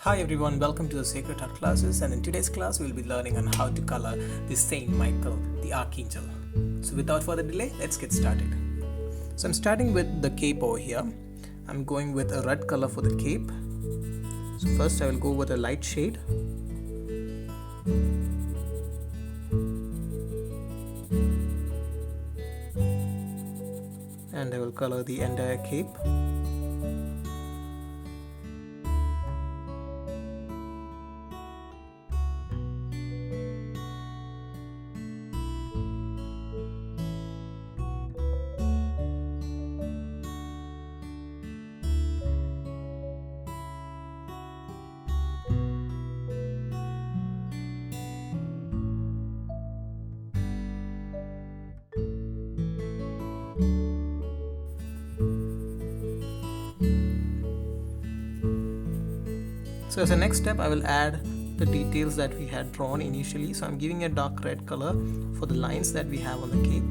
Hi everyone, welcome to the Sacred Heart classes, and in today's class we will be learning on how to color the Saint Michael the Archangel. So without further delay, let's get started. So I'm starting with the cape over here. I'm going with a red color for the cape. So first I will go with a light shade. And I will color the entire cape. So as a next step, I will add the details that we had drawn initially. So I'm giving a dark red color for the lines that we have on the cape.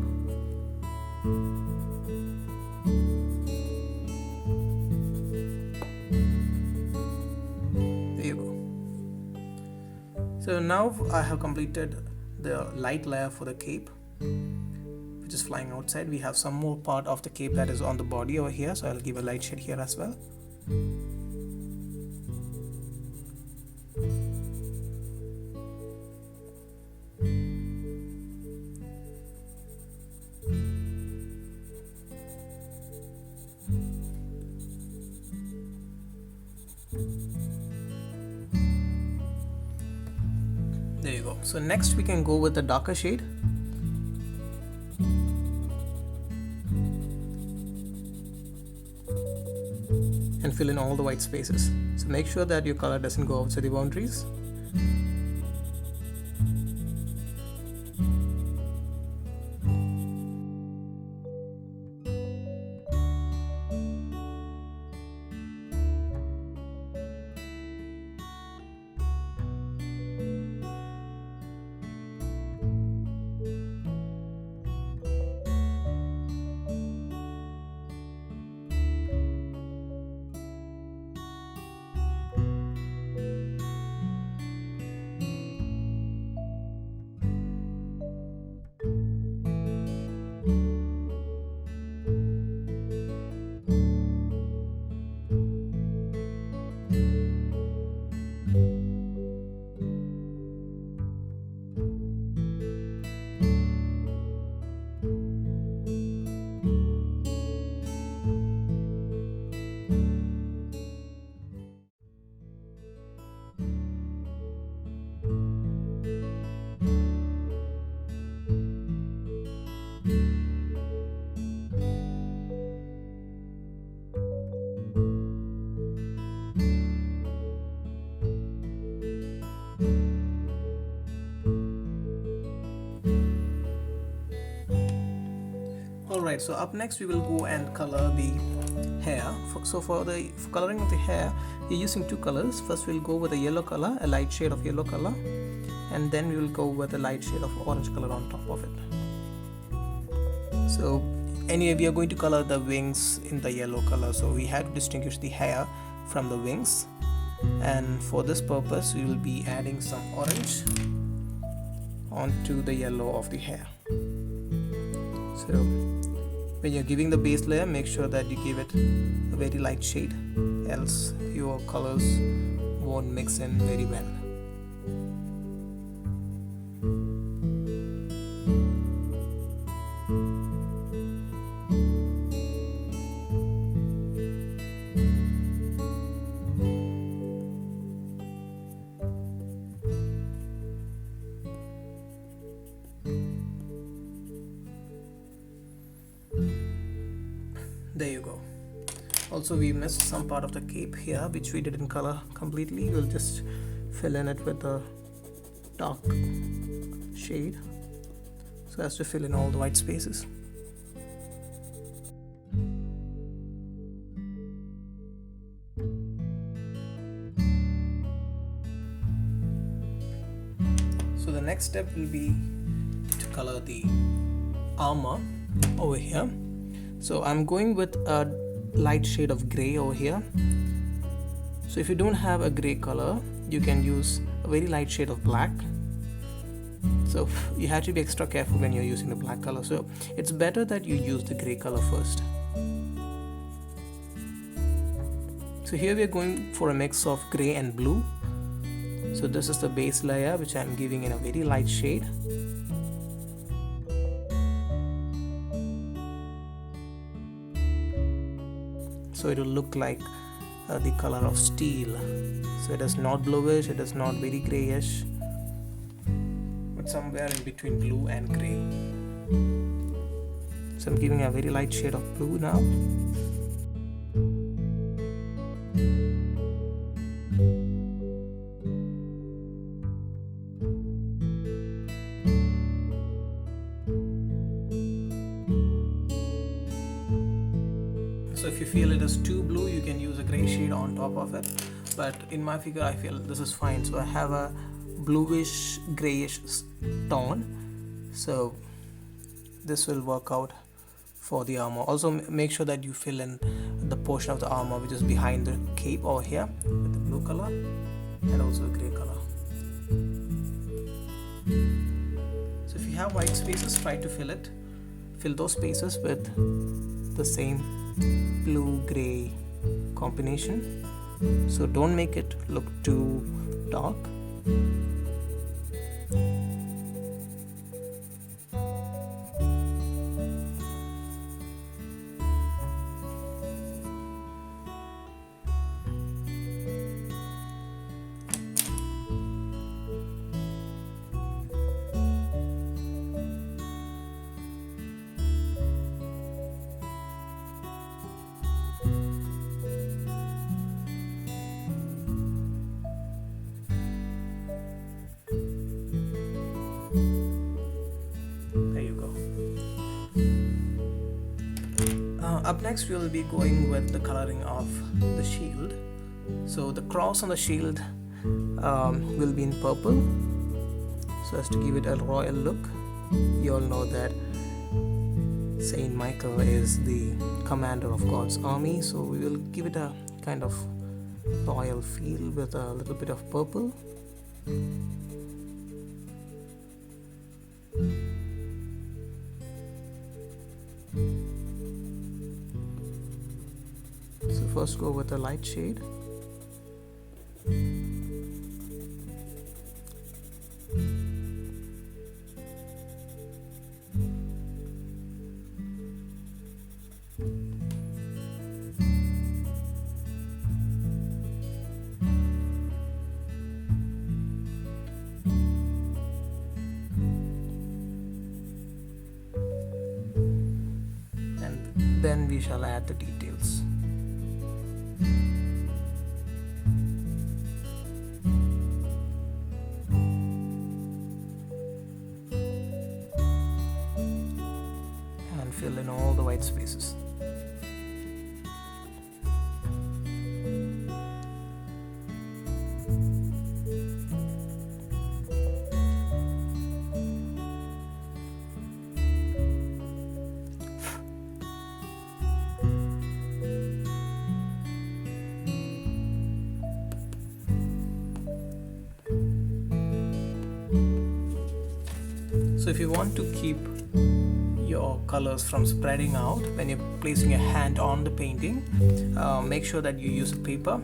There you go. So now I have completed the light layer for the cape, which is flying outside. We have some more part of the cape that is on the body over here, so I'll give a light shade here as well. There you go. So next we can go with the darker shade. And fill in all the white spaces. So make sure that your color doesn't go outside the boundaries. Alright, so up next we will go and color the hair. So for coloring of the hair, we're using two colors. First we'll go with a yellow color, a light shade of yellow color, and then we will go with a light shade of orange color on top of it. So anyway, we are going to color the wings in the yellow color, so we have to distinguish the hair from the wings, and for this purpose we will be adding some orange onto the yellow of the hair. So when you're giving the base layer, make sure that you give it a very light shade, else your colors won't mix in very well. There you go. Also, we missed some part of the cape here, which we didn't color completely. We'll just fill in it with a dark shade so as to fill in all the white spaces. So the next step will be to color the armor over here. So I'm going with a light shade of gray over here. So if you don't have a gray color, you can use a very light shade of black. So you have to be extra careful when you're using the black color. So it's better that you use the gray color first. So here we are going for a mix of gray and blue. So this is the base layer which I'm giving in a very light shade. So it will look like the color of steel. So it is not bluish, it is not very grayish, but somewhere in between blue and gray. So I'm giving a very light shade of blue now. So if you feel it is too blue, you can use a gray shade on top of it, but in my figure I feel this is fine. So I have a bluish grayish tone, so this will work out for the armor. Also make sure that you fill in the portion of the armor which is behind the cape over here with the blue color and also a gray color. So if you have white spaces, try to fill those spaces with the same blue gray combination. So don't make it look too dark. Up next we will be going with the coloring of the shield. So the cross on the shield will be in purple, so as to give it a royal look. You all know that Saint Michael is the commander of God's army, so we will give it a kind of royal feel with a little bit of purple. So first go with a light shade. And then we shall add the details. Fill in all the white spaces. So if you want to keep your colors from spreading out when you're placing your hand on the painting, make sure that you use a paper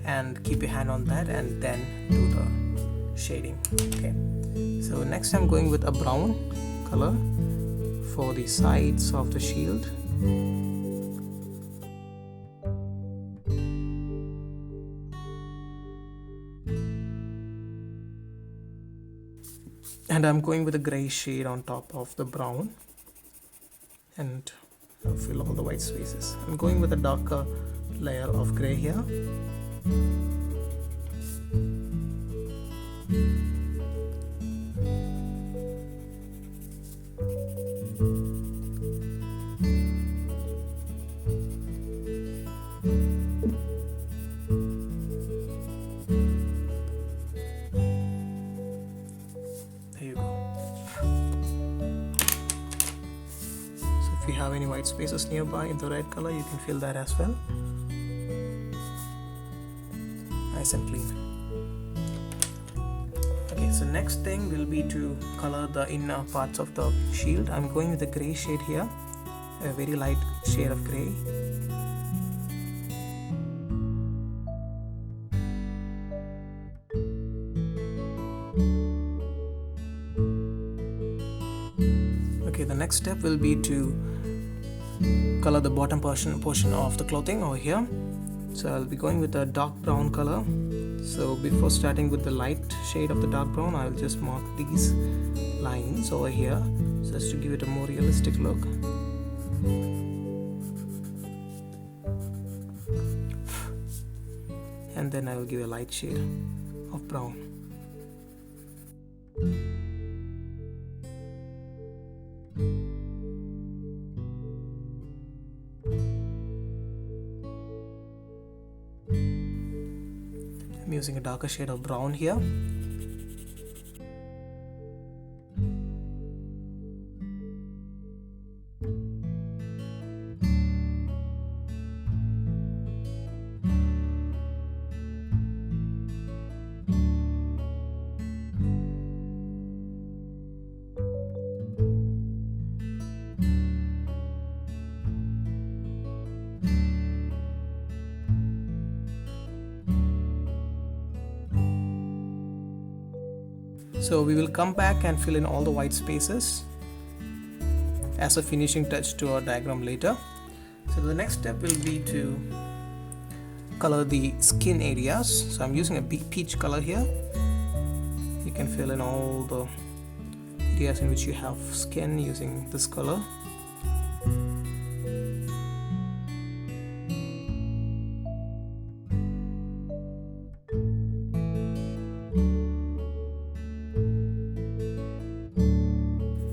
and keep your hand on that and then do the shading. Okay, so next I'm going with a brown color for the sides of the shield. And I'm going with a gray shade on top of the brown and fill all the white spaces. I'm going with a darker layer of gray here. If you have any white spaces nearby in the red color, you can fill that as well. nice and clean. Okay, so next thing will be to color the inner parts of the shield. I'm going with a gray shade here, a very light shade of gray. Okay, the next step will be to color the bottom portion of the clothing over here. So I'll be going with a dark brown color. So before starting with the light shade of the dark brown, I'll just mark these lines over here just to give it a more realistic look. And then I will give a light shade of brown. I'm using a darker shade of brown here. So we will come back and fill in all the white spaces as a finishing touch to our diagram later. So the next step will be to color the skin areas. So I'm using a big peach color here. You can fill in all the areas in which you have skin using this color.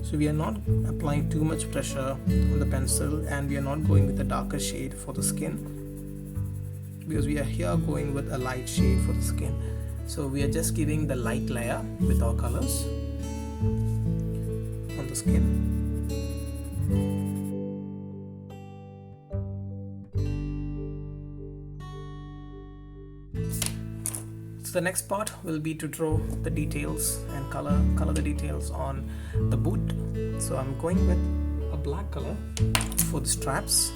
So we are not applying too much pressure on the pencil, and we are not going with a darker shade for the skin, because we are here going with a light shade for the skin. So we are just giving the light layer with our colors on the skin. The next part will be to draw the details and color the details on the boot. So I'm going with a black color for the straps.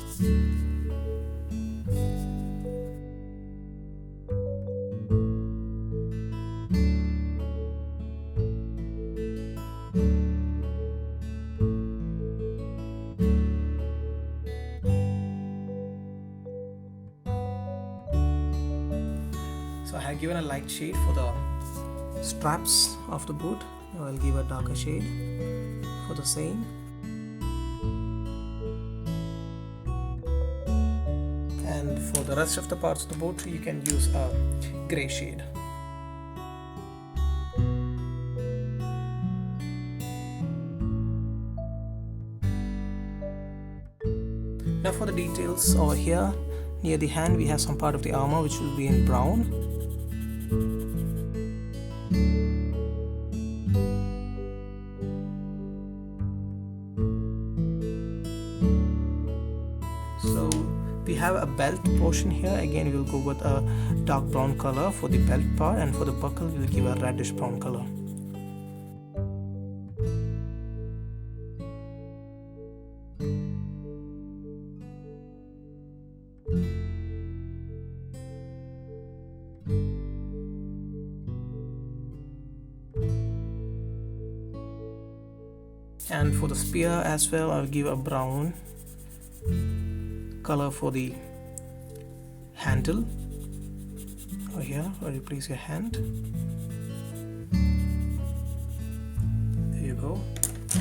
So I have given a light shade for the straps of the boot. Now I'll give a darker shade for the same. And for the rest of the parts of the boot, you can use a gray shade. Now for the details over here, near the hand we have some part of the armor which will be in brown. So we have a belt portion here. Again, we will go with a dark brown color for the belt part, and for the buckle we will give a reddish brown color. And for the spear as well, I'll give a brown color for the handle over here, where you place your hand. There you go.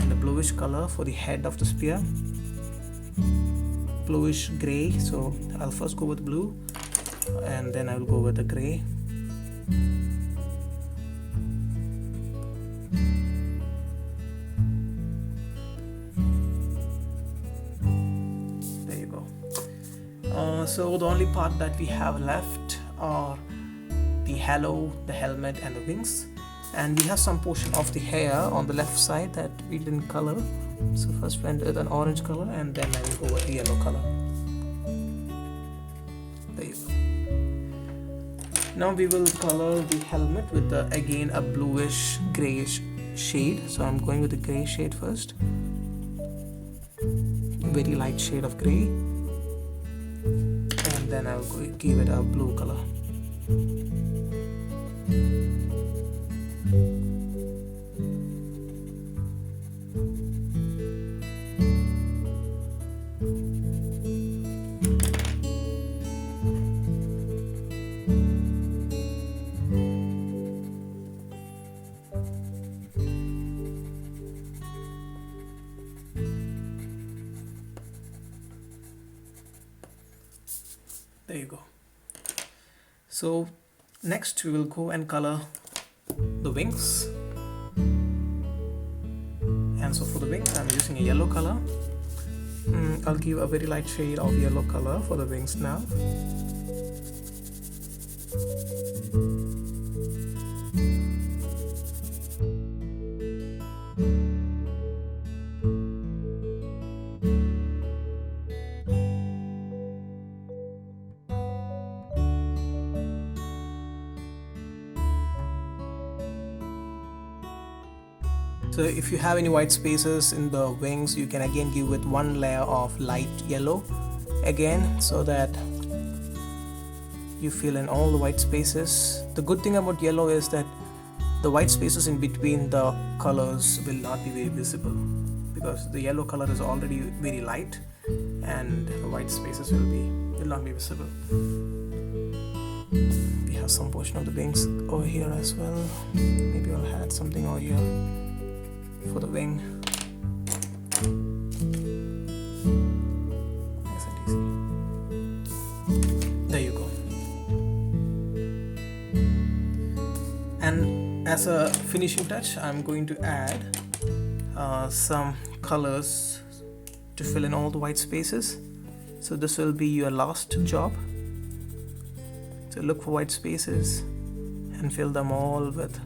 And the bluish color for the head of the spear, bluish gray. So I'll first go with blue and then I'll go with the gray. So the only part that we have left are the halo, the helmet and the wings, and we have some portion of the hair on the left side that we didn't color. So first went with an orange color and then I will go with the yellow color. There you go. Now we will color the helmet with again a bluish grayish shade. So I'm going with the gray shade first, very light shade of gray, and then I'll give it a blue color. There you go. So next we will go and color the wings. And so for the wings I'm using a yellow color. I'll give a very light shade of yellow color for the wings now. So if you have any white spaces in the wings, you can again give with one layer of light yellow again, so that you fill in all the white spaces. The good thing about yellow is that the white spaces in between the colors will not be very visible, because the yellow color is already very light and the white spaces will not be visible. We have some portion of the wings over here as well. Maybe I'll add something over here for the wing. Nice and easy. There you go. And as a finishing touch, I'm going to add some colors to fill in all the white spaces. So this will be your last job. So look for white spaces and fill them all with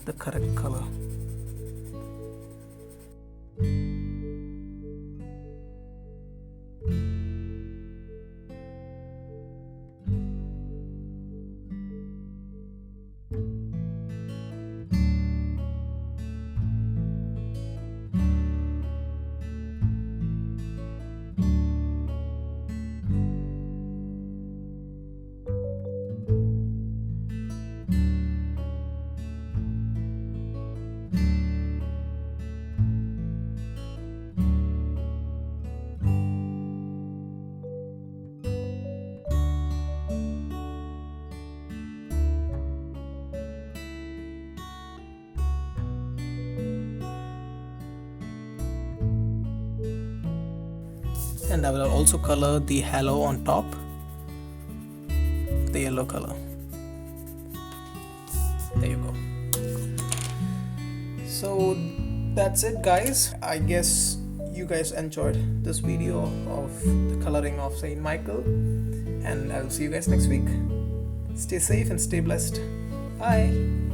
the correct color. And I will also color the halo on top, the yellow color. There you go. So that's it, guys. I guess you guys enjoyed this video of the coloring of Saint Michael, and I'll see you guys next week. Stay safe and stay blessed. Bye.